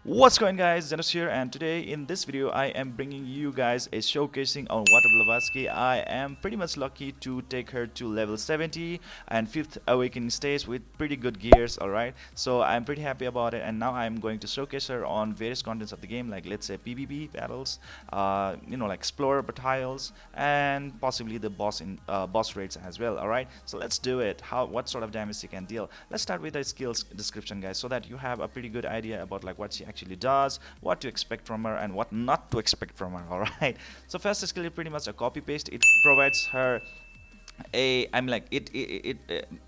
What's going guys, Zennosh here, and today in this video I am bringing you guys a showcasing on Water Blavatsky. I am pretty much lucky to take her to level 70 and 5th awakening stage with pretty good gears, alright. So I'm pretty happy about it, and now I'm going to showcase her on various contents of the game, like let's say PvP battles, like explorer battles, and possibly the boss raids as well, alright. So let's do it. What sort of damage she can deal. Let's start with the skills description, guys, so that you have a pretty good idea about like what she actually does, what to expect from her and what not to expect from her. All right, so first skill is pretty much a copy paste. It provides her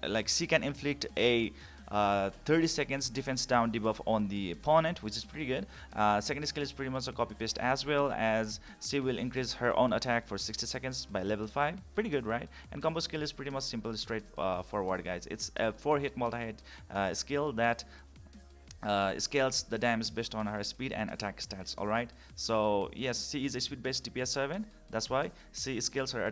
like she can inflict a 30 seconds defense down debuff on the opponent, which is pretty good. Second skill is pretty much a copy paste, as well as she will increase her own attack for 60 seconds by level 5. Pretty good, right? And combo skill is pretty much simple, straight forward, guys. It's a 4-hit multi-hit skill that scales the damage based on her speed and attack stats. Alright, so yes, she is a speed based DPS servant. That's why she scales her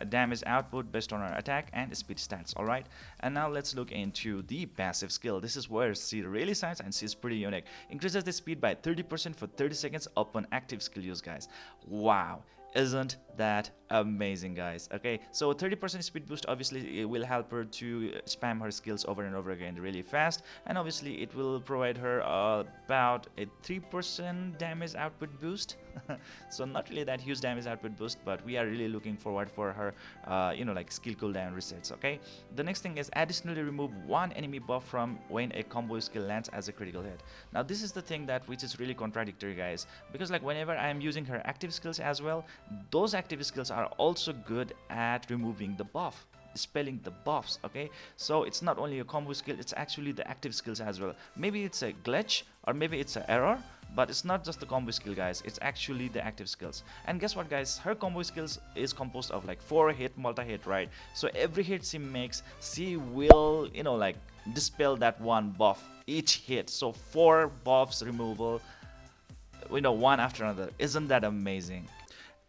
damage output based on her attack and speed stats. Alright, and now let's look into the passive skill. This is where she really shines, and she's pretty unique. Increases the speed by 30% for 30 seconds upon active skill use, guys. Wow, isn't that amazing, guys? Okay, so 30% speed boost, obviously it will help her to spam her skills over and over again really fast, and obviously it will provide her about a 3% damage output boost. So not really that huge damage output boost, but we are really looking forward for her like skill cooldown resets. Okay, the next thing is additionally remove one enemy buff from when a combo skill lands as a critical hit. Now this is the thing that which is really contradictory, guys, because like whenever I am using her active skills as well, those active skills are also good at removing the buff, dispelling the buffs. Okay, so it's not only a combo skill, it's actually the active skills as well. Maybe it's a glitch or maybe it's an error, but it's not just the combo skill, guys, it's actually the active skills. And guess what, guys, her combo skills is composed of like 4-hit multi-hit, right? So every hit she makes, she will like dispel that one buff each hit. So 4 buffs removal, one after another. Isn't that amazing?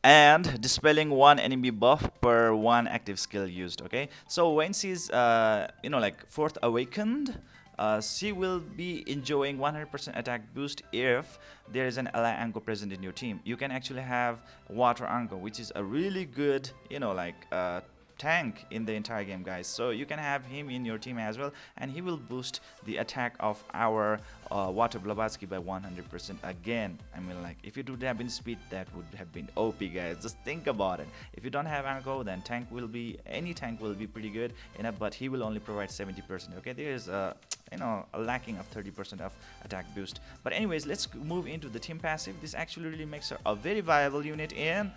And dispelling one enemy buff per one active skill used. Okay, so when she's like 4th awakened, she will be enjoying 100% attack boost if there is an ally anchor present in your team. You can actually have water anchor, which is a really good tank in the entire game, guys. So you can have him in your team as well, and he will boost the attack of our Water Blavatsky by 100% again. I mean, like, if you do have in speed, that would have been OP, guys. Just think about it. If you don't have Anko, then any tank will be pretty good enough, but he will only provide 70%. Okay, there is a lacking of 30% of attack boost. But anyways, let's move into the team passive. This actually really makes her a very viable unit in.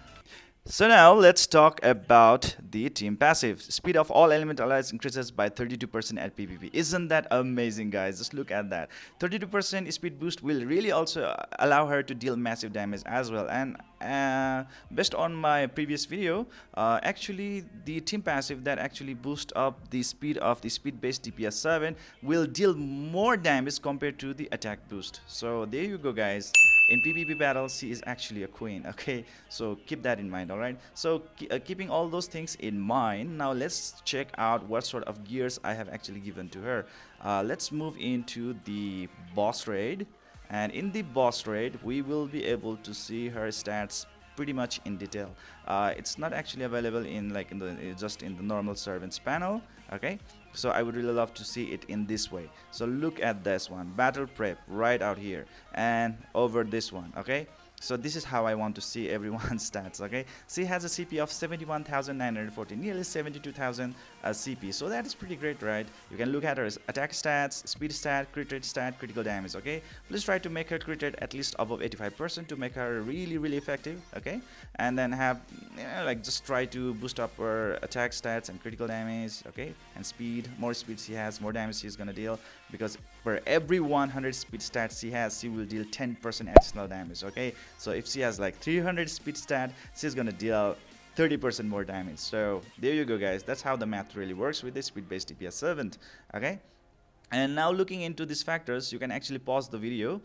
So now let's talk about the team passive. Speed of all element allies increases by 32% at PVP. Isn't that amazing, guys? Just look at that. 32% speed boost will really also allow her to deal massive damage as well. And based on my previous video, actually the team passive that actually boosts up the speed of the speed based DPS 7 will deal more damage compared to the attack boost. So there you go, guys. In PvP battles, she is actually a queen. Okay, so keep that in mind. All right, so keeping all those things in mind, now let's check out what sort of gears I have actually given to her. Let's move into the boss raid, and in the boss raid we will be able to see her stats pretty much in detail. It's not actually available in just in the normal servants panel. Okay, so I would really love to see it in this way. So look at this one, battle prep, right out here, and over this one. Okay, so this is how I want to see everyone's stats. Okay, she has a CP of 71,940, nearly 72,000 CP, so that is pretty great, right? You can look at her attack stats, speed stat, crit rate stat, critical damage. Okay, please try to make her crit rate at least above 85% to make her really effective. Okay, and then have just try to boost up her attack stats and critical damage. Okay, and speed. More speed she has, more damage she's gonna deal, because for every 100 speed stats she has, she will deal 10% additional damage. Okay, so if she has like 300 speed stat, she's gonna deal 30% more damage. So there you go, guys. That's how the math really works with this speed based DPS servant. Okay, and now looking into these factors, you can actually pause the video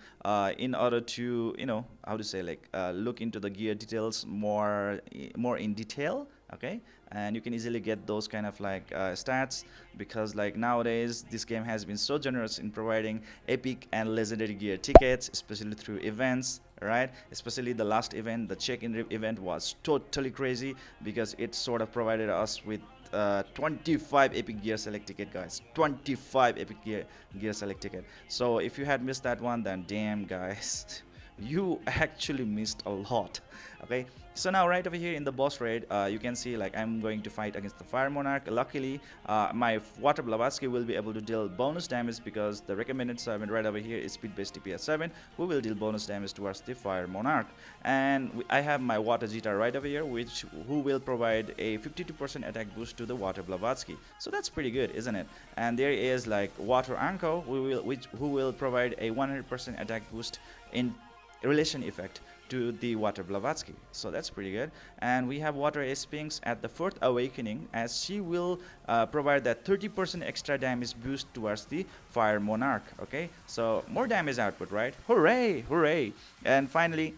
in order to look into the gear details more in detail. okay, and you can easily get those kind of like stats, because like nowadays this game has been so generous in providing epic and legendary gear tickets, especially through events, right? Especially the last event, the check-in event was totally crazy, because it sort of provided us with 25 epic gear select ticket, guys. 25 epic gear select ticket. So if you had missed that one, then damn, guys, you actually missed a lot. Okay, so now right over here in the boss raid, you can see like I'm going to fight against the Fire Monarch. Luckily, my water Blavatsky will be able to deal bonus damage, because the recommended summon right over here is speed based DPS 7, who will deal bonus damage towards the Fire Monarch. And I have my water Zeta right over here, who will provide a 52% attack boost to the water Blavatsky. So that's pretty good, isn't it? And there is like water Anko, who will provide a 100% attack boost in relation effect to the water Blavatsky. So that's pretty good. And we have water Sphinx at the 4th awakening, as she will provide that 30% extra damage boost towards the Fire Monarch. Okay, so more damage output, right? Hooray, hooray. And finally,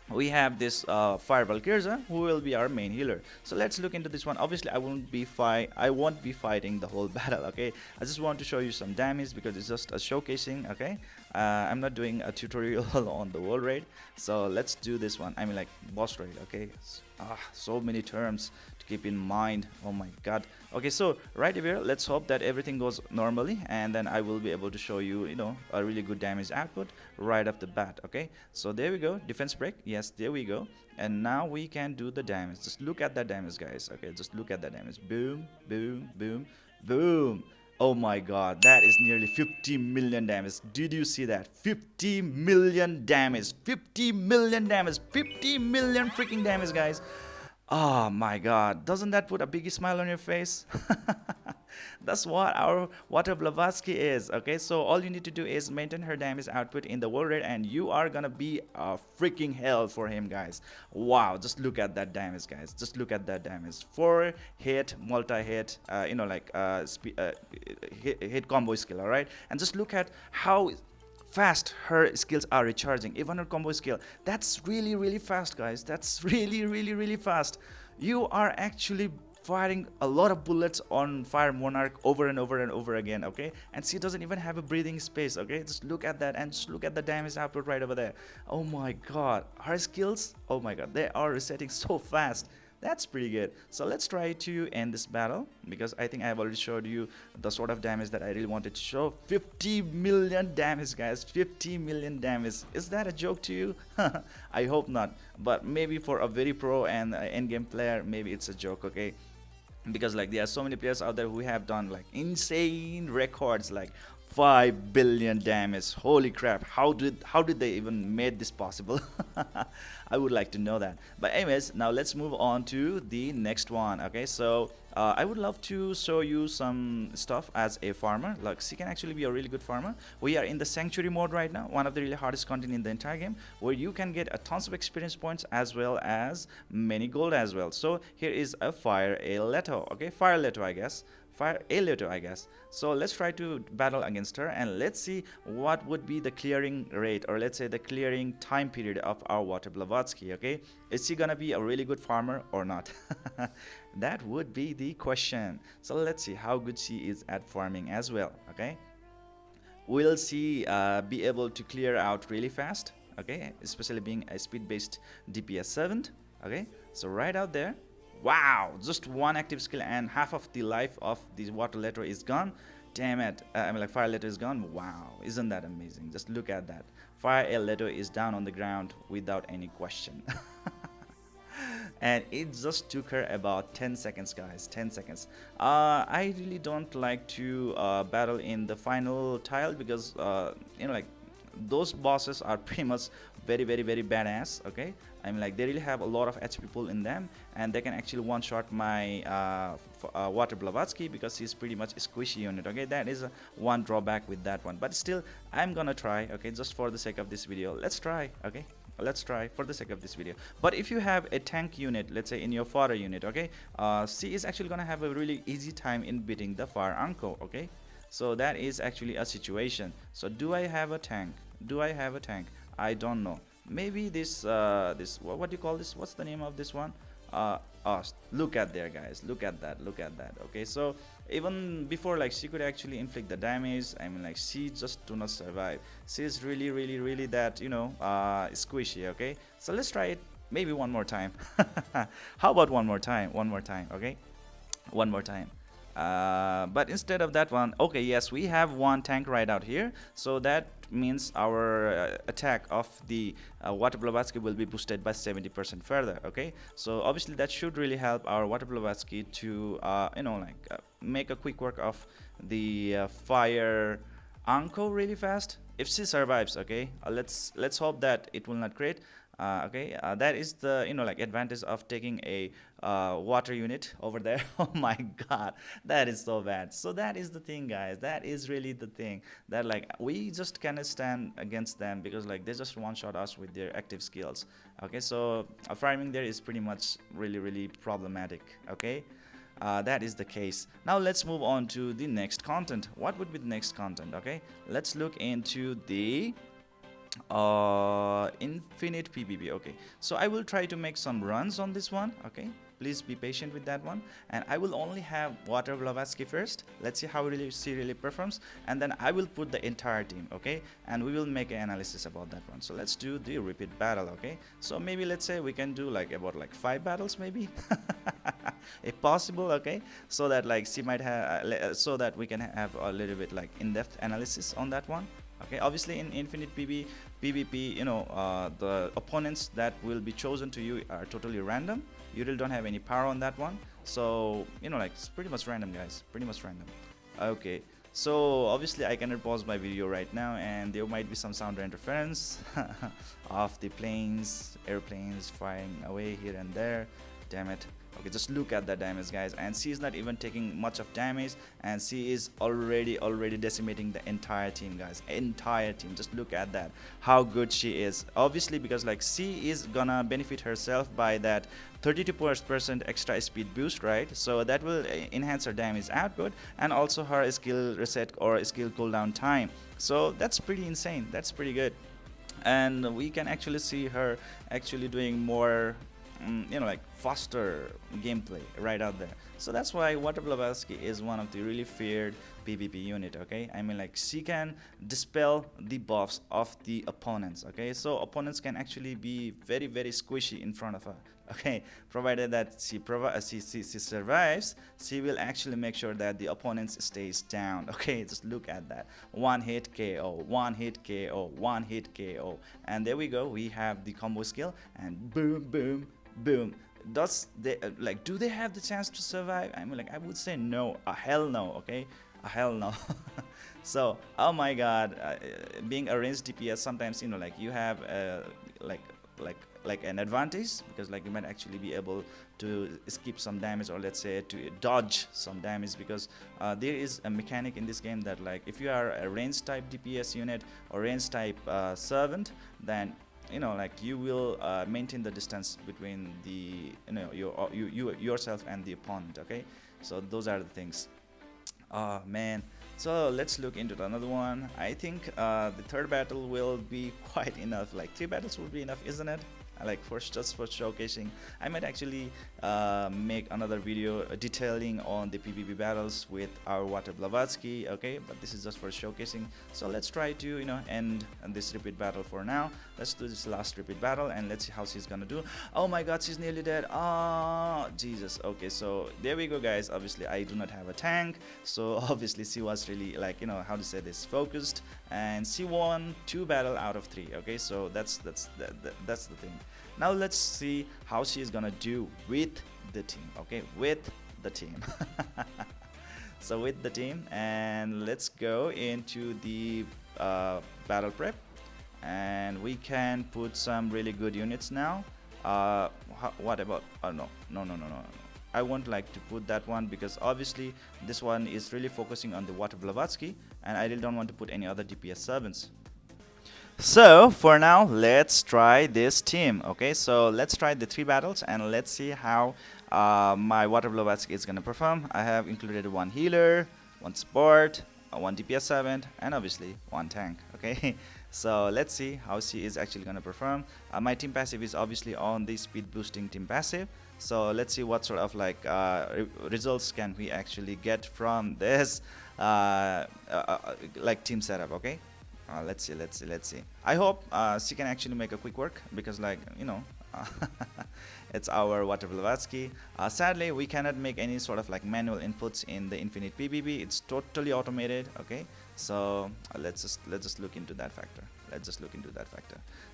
we have this Fire Valkyrza, who will be our main healer. So let's look into this one. Obviously, I won't be fighting the whole battle. Okay, I just want to show you some damage, because it's just a showcasing. Okay, I'm not doing a tutorial on the world raid. So let's do this one. I mean, like boss raid. Okay, so many terms to keep in mind. Oh my god. Okay, so right here, let's hope that everything goes normally, and then I will be able to show you, you know, a really good damage output right off the bat. Okay, so there we go. Defense break. Yes, there we go. And now we can do the damage. Just look at that damage, guys. Okay, just look at that damage. Boom, boom, boom, boom. Oh my god, that is nearly 50 million damage. Did you see that? 50 million damage. 50 million damage. 50 million freaking damage, guys. Oh my god, doesn't that put a big smile on your face? That's what our water Blavatsky is. Okay, so all you need to do is maintain her damage output in the world raid, and you are gonna be a freaking hell for him, guys. Wow, just look at that damage, guys. Just look at that damage. 4 hit, multi-hit, you know, like hit combo skill, alright? And just look at how fast her skills are recharging. Even her combo skill, that's really fast, guys. That's really fast. You are actually firing a lot of bullets on Fire Monarch over and over again. Okay, and she doesn't even have a breathing space. Okay, just look at that, and just look at the damage output right over there. Oh my god, her skills, oh my god, they are resetting so fast. That's pretty good. So let's try to end this battle, because I think I have already showed you the sort of damage that I really wanted to show. 50 million damage, guys. 50 million damage. Is that a joke to you? I hope not. But maybe for a very pro and endgame player, maybe it's a joke, okay? Because like there are so many players out there who have done like insane records, like 5 billion damage. Holy crap, how did they even made this possible? I would like to know that. But anyways, now let's move on to the next one. Okay, so I would love to show you some stuff as a farmer. Like she can actually be a really good farmer. We are in the sanctuary mode right now, one of the really hardest content in the entire game, where you can get a tons of experience points as well as many gold as well. So here is a Fire Leto. Okay, Fire Leto, I guess. Fire a Leto, I guess. So let's try to battle against her, and let's see what would be the clearing rate, or let's say the clearing time period of our water Blavatsky. Okay, is she gonna be a really good farmer or not? That would be the question. So let's see how good she is at farming as well. Okay, will she be able to clear out really fast? Okay, especially being a speed based DPS 7. Okay, so right out there, wow, just one active skill and half of the life of the water letter is gone. Damn it, I mean like Fire letter is gone. Wow, isn't that amazing? Just look at that. Fire letter is down on the ground without any question. And it just took her about 10 seconds, guys. 10 seconds. I really don't like to battle in the final tile, because you know, like those bosses are pretty much very badass. Okay, I mean like they really have a lot of HP pool in them, and they can actually one-shot my water Blavatsky, because he's pretty much a squishy unit. Okay, that is one drawback with that one, but still I'm gonna try. Okay, just for the sake of this video, let's try. Okay, let's try for the sake of this video. But if you have a tank unit, let's say in your fodder unit, okay, she is actually gonna have a really easy time in beating the Fire Anko. Okay, so that is actually a situation. So do I have a tank? Do I have a tank? I don't know. Maybe this what do you call this? What's the name of this one? look at there, guys. Look at that. Look at that. Okay, so even before, like, she could actually inflict the damage. I mean, like, she just do not survive. She is really, really, really that, you know, squishy. Okay, so let's try it maybe one more time. How about one more time? One more time. Okay, one more time. But instead of that one, okay, yes, we have one tank right out here, so that means our attack of the water Blavatsky will be boosted by 70% further. Okay, so obviously that should really help our water Blavatsky to you know, like make a quick work of the fire Anko really fast if she survives. Okay, let's hope that it will not create. Okay, that is the, you know, like advantage of taking a water unit over there. Oh my god, that is so bad. So that is the thing, guys. That is really the thing, that like we just cannot stand against them, because like they just one shot us with their active skills. Okay, so farming there is pretty much really, really problematic. Okay, that is the case. Now let's move on to the next content. What would be the next content? Okay, let's look into the infinite PVP. Okay, so I will try to make some runs on this one. Okay, please be patient with that one, and I will only have water Blavatsky first. Let's see how she really performs, and then I will put the entire team. Okay, and we will make an analysis about that one. So let's do the repeat battle. Okay, so maybe let's say we can do like about like 5 battles maybe. If possible. Okay, so that like she might have so that we can have a little bit like in-depth analysis on that one. Okay, obviously in infinite PvP, you know, the opponents that will be chosen to you are totally random. You really don't have any power on that one, so you know, like it's pretty much random, guys, pretty much random. Okay, so obviously I cannot pause my video right now, and there might be some sound interference of the planes, airplanes flying away here and there. Damn it. Okay, just look at the damage, guys, and she is not even taking much of damage, and she is already decimating the entire team, guys, entire team. Just look at that, how good she is. Obviously, because like she is gonna benefit herself by that 32% extra speed boost, right? So that will enhance her damage output, and also her skill reset or skill cooldown time. So that's pretty insane, that's pretty good, and we can actually see her actually doing more, you know, like faster gameplay right out there. So that's why water Blavatsky is one of the really feared PvP unit. Okay, I mean, like she can dispel the buffs of the opponents. Okay, so opponents can actually be very, very squishy in front of her. Okay, provided that she survives, she will actually make sure that the opponents stays down. Okay, just look at that, one hit KO, one hit KO, one hit KO, and there we go, we have the combo skill, and boom, boom, boom. Does they like, do they have the chance to survive? I mean, like I would say no, a hell no. Okay, a hell no. So oh my god, being a ranged DPS, sometimes, you know, like you have like an advantage, because like you might actually be able to skip some damage, or let's say to dodge some damage, because there is a mechanic in this game that like if you are a range type DPS unit or range type servant, then you know, like you will maintain the distance between the, you know, yourself and the opponent. Okay, so those are the things. Oh man, so let's look into another one. I think the third battle will be quite enough, like 3 battles would be enough, isn't it? Like just for showcasing. I might actually make another video detailing on the PvP battles with our water Blavatsky. Okay, but this is just for showcasing. So let's try to, you know, end this repeat battle for now. Let's do this last repeat battle, and let's see how she's gonna do. Oh my god, she's nearly dead. Oh Jesus. Okay, so there we go, guys. Obviously I do not have a tank, so obviously she was really, like, you know, how to say this, focused, and she won 2 battles out of 3. Okay, so that's the thing. Now let's see how she is gonna do with the team. Okay, with the team. So with the team, and let's go into the battle prep, and we can put some really good units now. What about, oh no, I won't like to put that one, because obviously this one is really focusing on the water Blavatsky, and I really don't want to put any other DPS servants. So for now, let's try this team. Okay, so let's try the 3 battles, and let's see how my water Blavatsky is gonna perform. I have included 1 healer, 1 support, one DPS servant, and obviously one tank. Okay, so let's see how she is actually gonna perform. My team passive is obviously on the speed boosting team passive. So let's see what sort of like results can we actually get from this like team setup. Okay, let's see. I hope she can actually make a quick work, because like it's our water Blavatsky. Sadly, we cannot make any sort of like manual inputs in the infinite PVP. It's totally automated. Okay, so let's just look into that factor.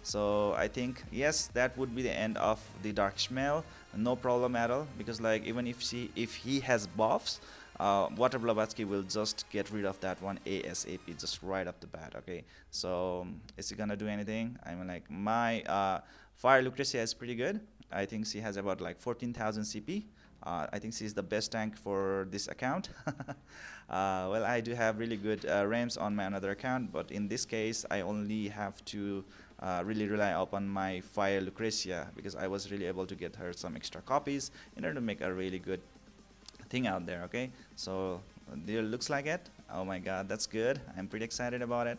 So I think yes, that would be the end of the Dark Shmel. No problem at all, because like even if he has buffs, Water Blavatsky will just get rid of that one ASAP, just right off the bat. Okay, so is he gonna do anything? I mean, like my Fire Lucretia is pretty good. I think she has about like 14,000 CP. I think she's the best tank for this account. Well, I do have really good ramps on my another account, but in this case, I only have to really rely upon my Fire Lucretia, because I was really able to get her some extra copies in order to make a really good thing out there. Okay, so there looks like it. Oh my god, that's good. I'm pretty excited about it.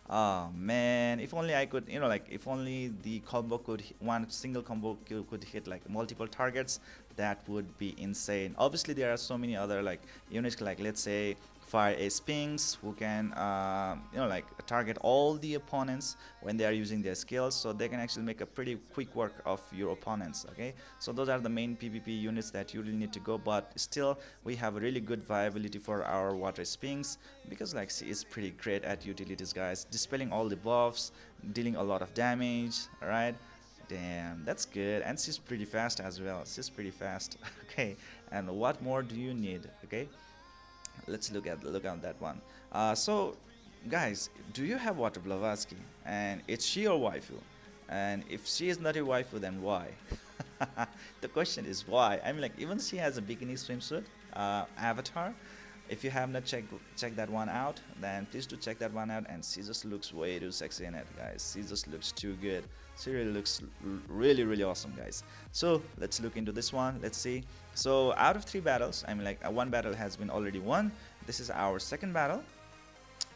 Oh man, if only I could, like if only the combo could one single combo could hit like multiple targets, that would be insane. Obviously there are so many other like units, like let's say Fire Ace Pings, who can like target all the opponents when they are using their skills, so they can actually make a pretty quick work of your opponents. Okay, so those are the main PvP units that you really need to go, but still we have a really good viability for our Water Sphinx, because like she is pretty great at utilities, guys, dispelling all the buffs, dealing a lot of damage. All right, damn, that's good. And she's pretty fast as well. Okay, and what more do you need? Okay, let's look at that one. So guys, do you have Water Blavatsky, and is she your waifu? And if she is not your waifu, then why? The question is why. I mean, like even she has a bikini swimsuit avatar. If you have not checked that one out, then please do check that one out. And she just looks way too sexy in it, guys. She just looks too good. She really looks really awesome, guys. So let's look into this one. Let's see. So out of 3 battles, I mean, like one battle has been already won. This is our second battle.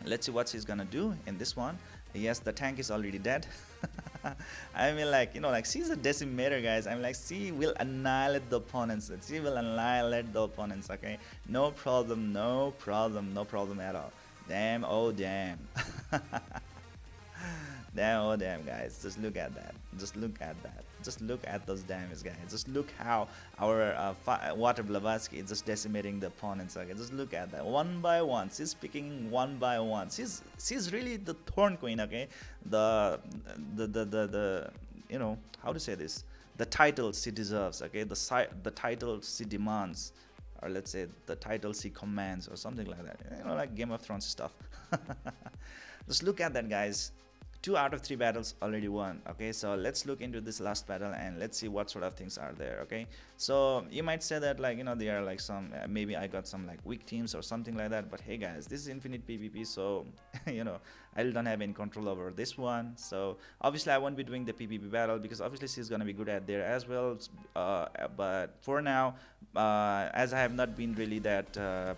Let's see what she's gonna do in this one. Yes, the tank is already dead. I mean, like like she's a decimator, guys. I mean, like she will annihilate the opponents. Okay, no problem at all. Damn, oh damn. Damn, oh damn, guys, just look at that. Just look at those damage, guys. Just look how our Water Blavatsky is just decimating the opponents. Okay, just look at that, one by one. She's picking one by one. She's really the Thorn Queen. Okay, the how to say this, the title she deserves. Okay, the title she demands, or let's say the title she commands, or something like that, like Game of Thrones stuff. Just look at that, guys. 2 out of 3 battles already won. Okay, so let's look into this last battle and let's see what sort of things are there. Okay, so you might say that like there are like some maybe I got some like weak teams or something like that, but hey guys, this is infinite PvP, so I don't have any control over this one. So obviously I won't be doing the PvP battle, because obviously she's gonna be good at there as well, but for now, as I have not been really that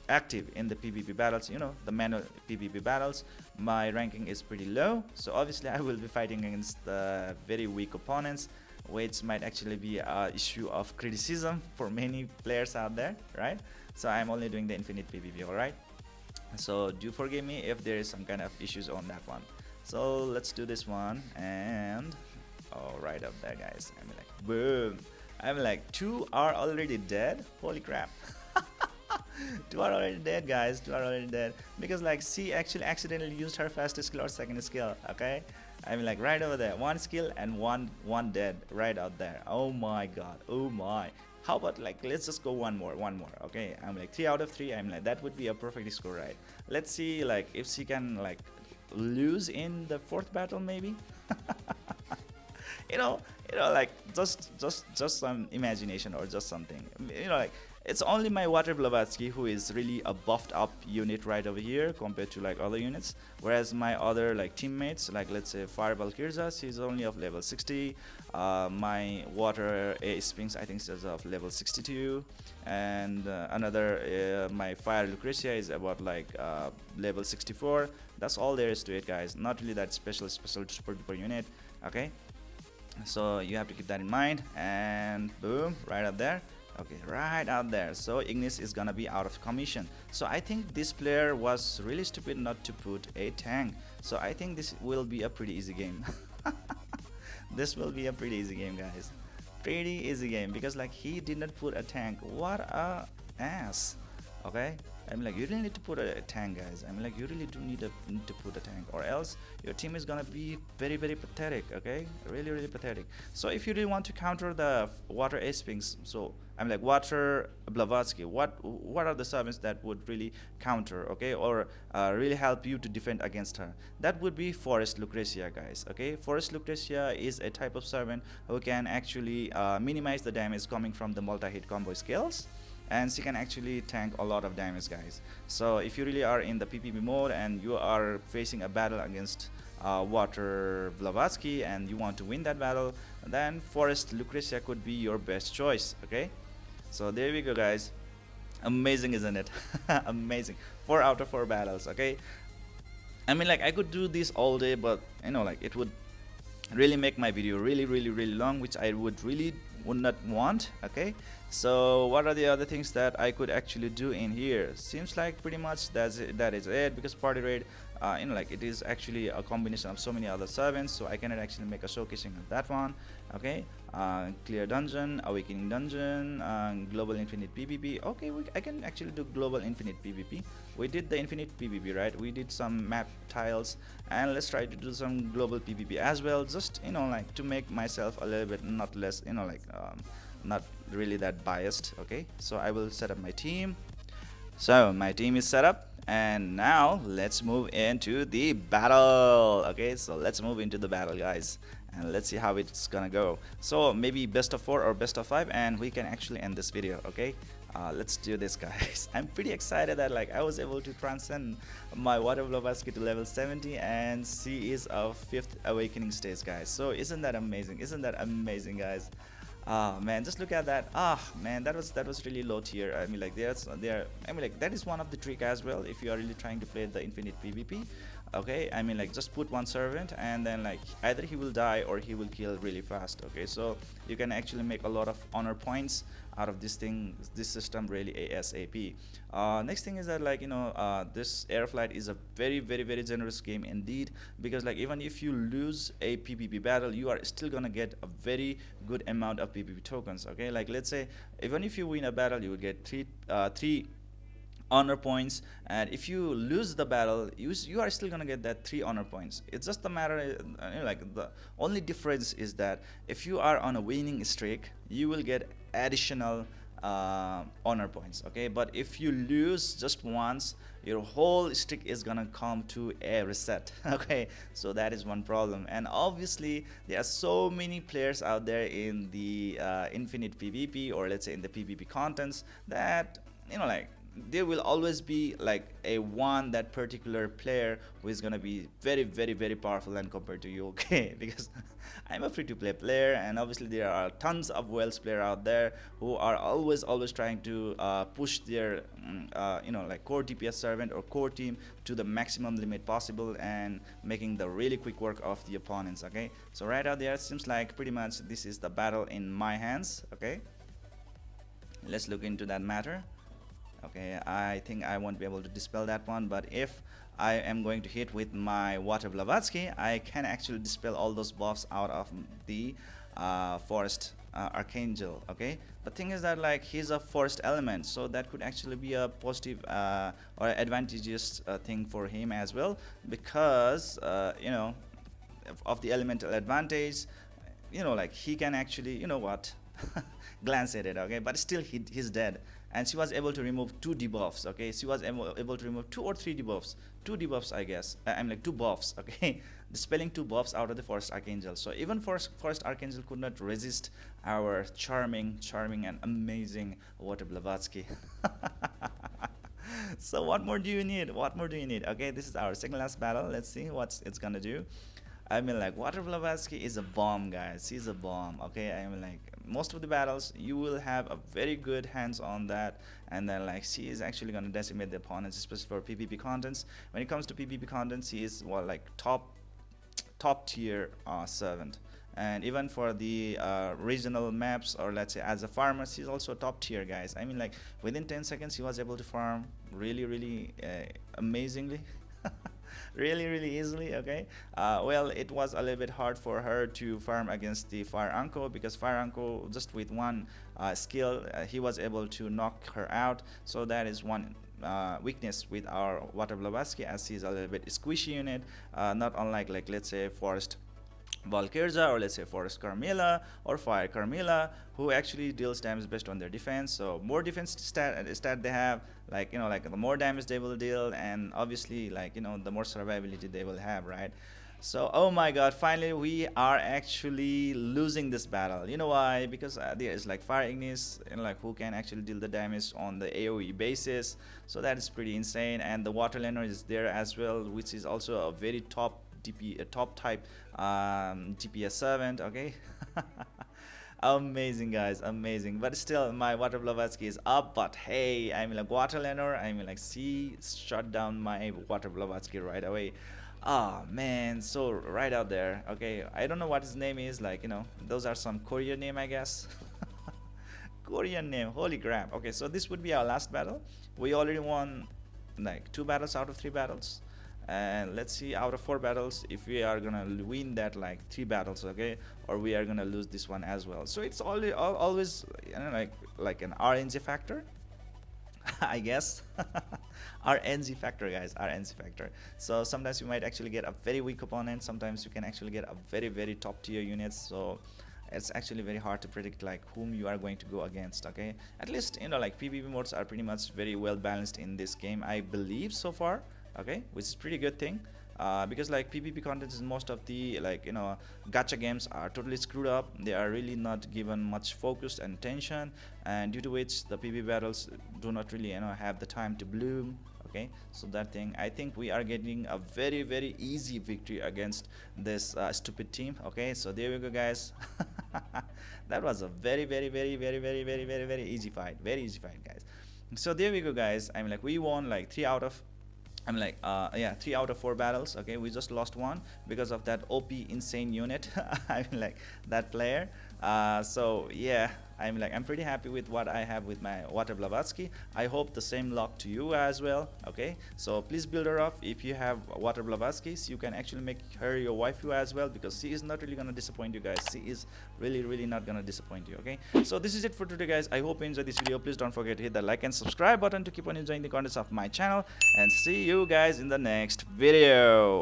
active in the PvP battles, the manual PvP battles, my ranking is pretty low. So obviously I will be fighting against very weak opponents, which might actually be an issue of criticism for many players out there, right? So I'm only doing the infinite PvP, alright? So do forgive me if there is some kind of issues on that one. So let's do this one, and right up there, guys. I mean, like boom. I'm like 2 are already dead. Holy crap. 2 are already dead, guys. 2 are already dead, because like she actually accidentally used her first skill or second skill. Okay, I mean, like right over there, 1 skill and one dead right out there. Oh my god, oh my. How about like let's just go one more. Okay, I'm like 3 out of 3. I'm like that would be a perfect score, right? Let's see like if she can like lose in the 4th battle, maybe. Like just some imagination or just something. Like It's only my water Blavatsky who is really a buffed up unit right over here compared to like other units, whereas my other like teammates, like let's say Fireball Kirza, she's only of level 60. My water Sphinx I think is of level 62, and another my Fire Lucretia is about like level 64. That's all there is to it, guys. Not really that special super duper unit. Okay, so you have to keep that in mind. And boom, right up there. Okay, right out there. So Ignis is gonna be out of commission. So I think this player was really stupid not to put a tank. So I think this will be a pretty easy game. This will be a pretty easy game, guys. Pretty easy game, because like he did not put a tank. What a ass. Okay, I mean like you really need to put a tank, guys. I mean like you really do need to put a tank, or else your team is gonna be very pathetic. Okay, really pathetic. So if you really want to counter the water Sphinx, so I'm like water Blavatsky, what are the servants that would really counter, okay, or really help you to defend against her? That would be Forest Lucretia, guys. Okay, Forest Lucretia is a type of servant who can actually minimize the damage coming from the multi-hit combo skills, and she can actually tank a lot of damage, guys. So if you really are in the PvP mode and you are facing a battle against water Blavatsky and you want to win that battle, then Forest Lucretia could be your best choice. Okay, so there we go, guys. Amazing, isn't it? Amazing. 4 out of 4 battles. Okay, I mean like I could do this all day, but you know like it would really make my video really long, which I would not want. Okay, so what are the other things that I could actually do in here? Seems like pretty much that is it, because party raid, you know like it is actually a combination of so many other servants, so I cannot actually make a showcasing of that one. Okay, clear dungeon, awakening dungeon, global infinite PvP. Okay, I can actually do global infinite PvP. We did the infinite PvP, right? We did some map tiles, and let's try to do some global PvP as well, just you know like to make myself a little bit not less, you know like not really that biased. Okay, so I will set up my team. So my team is set up, and now let's move into the battle. Okay, so let's move into the battle, guys, and let's see how it's gonna go. So maybe best of 4 or best of 5, and we can actually end this video. Okay, let's do this, guys. I'm pretty excited that like I was able to transcend my water Blavatsky to level 70, and she is of 5th awakening stage, guys. So isn't that amazing? Isn't that amazing, guys? Man, just look at that. Man, that was really low tier. I mean like I mean like that is one of the trick as well if you are really trying to play the infinite PvP. Okay, I mean like just put one servant, and then like either he will die or he will kill really fast. Okay, so you can actually make a lot of honor points out of this system really ASAP. Next thing is that like you know this air flight is a very generous game indeed, because like even if you lose a PvP battle, you are still gonna get a very good amount of PvP tokens. Okay, like let's say even if you win a battle, you will get three honor points, and if you lose the battle, you are still gonna get that 3 honor points. It's just a matter like the only difference is that if you are on a winning streak, you will get additional honor points. Okay, but if you lose just once, your whole streak is gonna come to a reset. Okay, so that is one problem. And obviously there are so many players out there in the infinite PvP, or let's say in the PvP contents, that you know like there will always be like that particular player who is gonna be very powerful and compared to you. Okay, because I'm a free-to-play player, and obviously there are tons of Wales player out there who are always trying to push their you know like core DPS servant or core team to the maximum limit possible, and making the really quick work of the opponents. Okay, so right out there it seems like pretty much this is the battle in my hands. Okay, let's look into that matter. Okay, I think I won't be able to dispel that one, but if I am going to hit with my water Blavatsky, I can actually dispel all those buffs out of the forest archangel. Okay, the thing is that like he's a forest element, so that could actually be a positive or advantageous thing for him as well, because you know of the elemental advantage, you know like he can actually, you know what, glance at it. Okay, but still he's dead. and she was able to remove 2 debuffs. Okay, she was able to remove 2 or 3 debuffs, 2 debuffs, I guess. I'm like 2 buffs. Okay, dispelling 2 buffs out of the Forest Archangel. So even Forest Archangel could not resist our charming and amazing water Blavatsky. So what more do you need? What more do you need? Okay, this is our second last battle. Let's see what it's gonna do. I mean, like, water Blavatsky is a bomb, guys. He's a bomb. Okay, I mean, like, most of the battles you will have a very good hands on that, and then like she is actually gonna decimate the opponents, especially for PvP contents. When it comes to PvP contents, he is, well, like top tier servant. And even for the regional maps, or let's say as a farmer, he's also top tier, guys. I mean, like, within 10 seconds he was able to farm really amazingly. Really easily. Okay, well, it was a little bit hard for her to farm against the Fire Uncle, because Fire Uncle, just with one skill, he was able to knock her out. So that is one weakness with our water Blavatsky, as he's a little bit squishy unit, not unlike, like, let's say Forest Valkyrza, or let's say Forest Carmilla or Fire Carmilla, who actually deals damage based on their defense. So more defense stat they have, like, like the more damage they will deal, and obviously, like, the more survivability they will have, right? So, oh my god, finally we are actually losing this battle. You know why? Because there is like Fire Ignis, like, who can actually deal the damage on the AoE basis. So that is pretty insane. And the Water Laner is there as well, which is also a very top top type DPS servant. Okay. Amazing, guys, amazing. But still, my water Blavatsky is up. But hey, I mean, like, water Laner, I mean, like, she shut down my water Blavatsky right away. Oh man, so right out there. Okay, I don't know what his name is, like, those are some Korean name, I guess. Korean name, holy crap. Okay, so this would be our last battle. We already won like 2 battles out of 3 battles, and let's see, out of 4 battles, if we are gonna win that, like, 3 battles, okay, or we are gonna lose this one as well. So it's always, like an RNG factor. I guess. RNG factor, guys, RNG factor. So sometimes you might actually get a very weak opponent, sometimes you can actually get a very top tier units. So it's actually very hard to predict, like, whom you are going to go against. Okay, at least, like, PvP modes are pretty much very well balanced in this game, I believe, so far. Okay, which is pretty good thing, because, like, PvP content is, most of the, like, gacha games are totally screwed up. They are really not given much focus and attention, and due to which the PvP battles do not really, have the time to bloom. Okay, so that thing, I think we are getting a very easy victory against this stupid team. Okay, so there we go, guys. That was a very easy fight, very easy fight, guys. So there we go, guys. I mean, like, we won like 3 out of, yeah, 3 out of 4 battles. Okay, we just lost 1 because of that OP insane unit. I mean, like, that player. So yeah, I'm pretty happy with what I have with my water Blavatsky. I hope the same luck to you as well. Okay, so please build her up. If you have water Blavatsky, so you can actually make her your waifu as well, because she is not really gonna disappoint you, guys. She is really not gonna disappoint you. Okay, so this is it for today, guys. I hope you enjoyed this video. Please don't forget to hit the like and subscribe button to keep on enjoying the contents of my channel, and see you guys in the next video.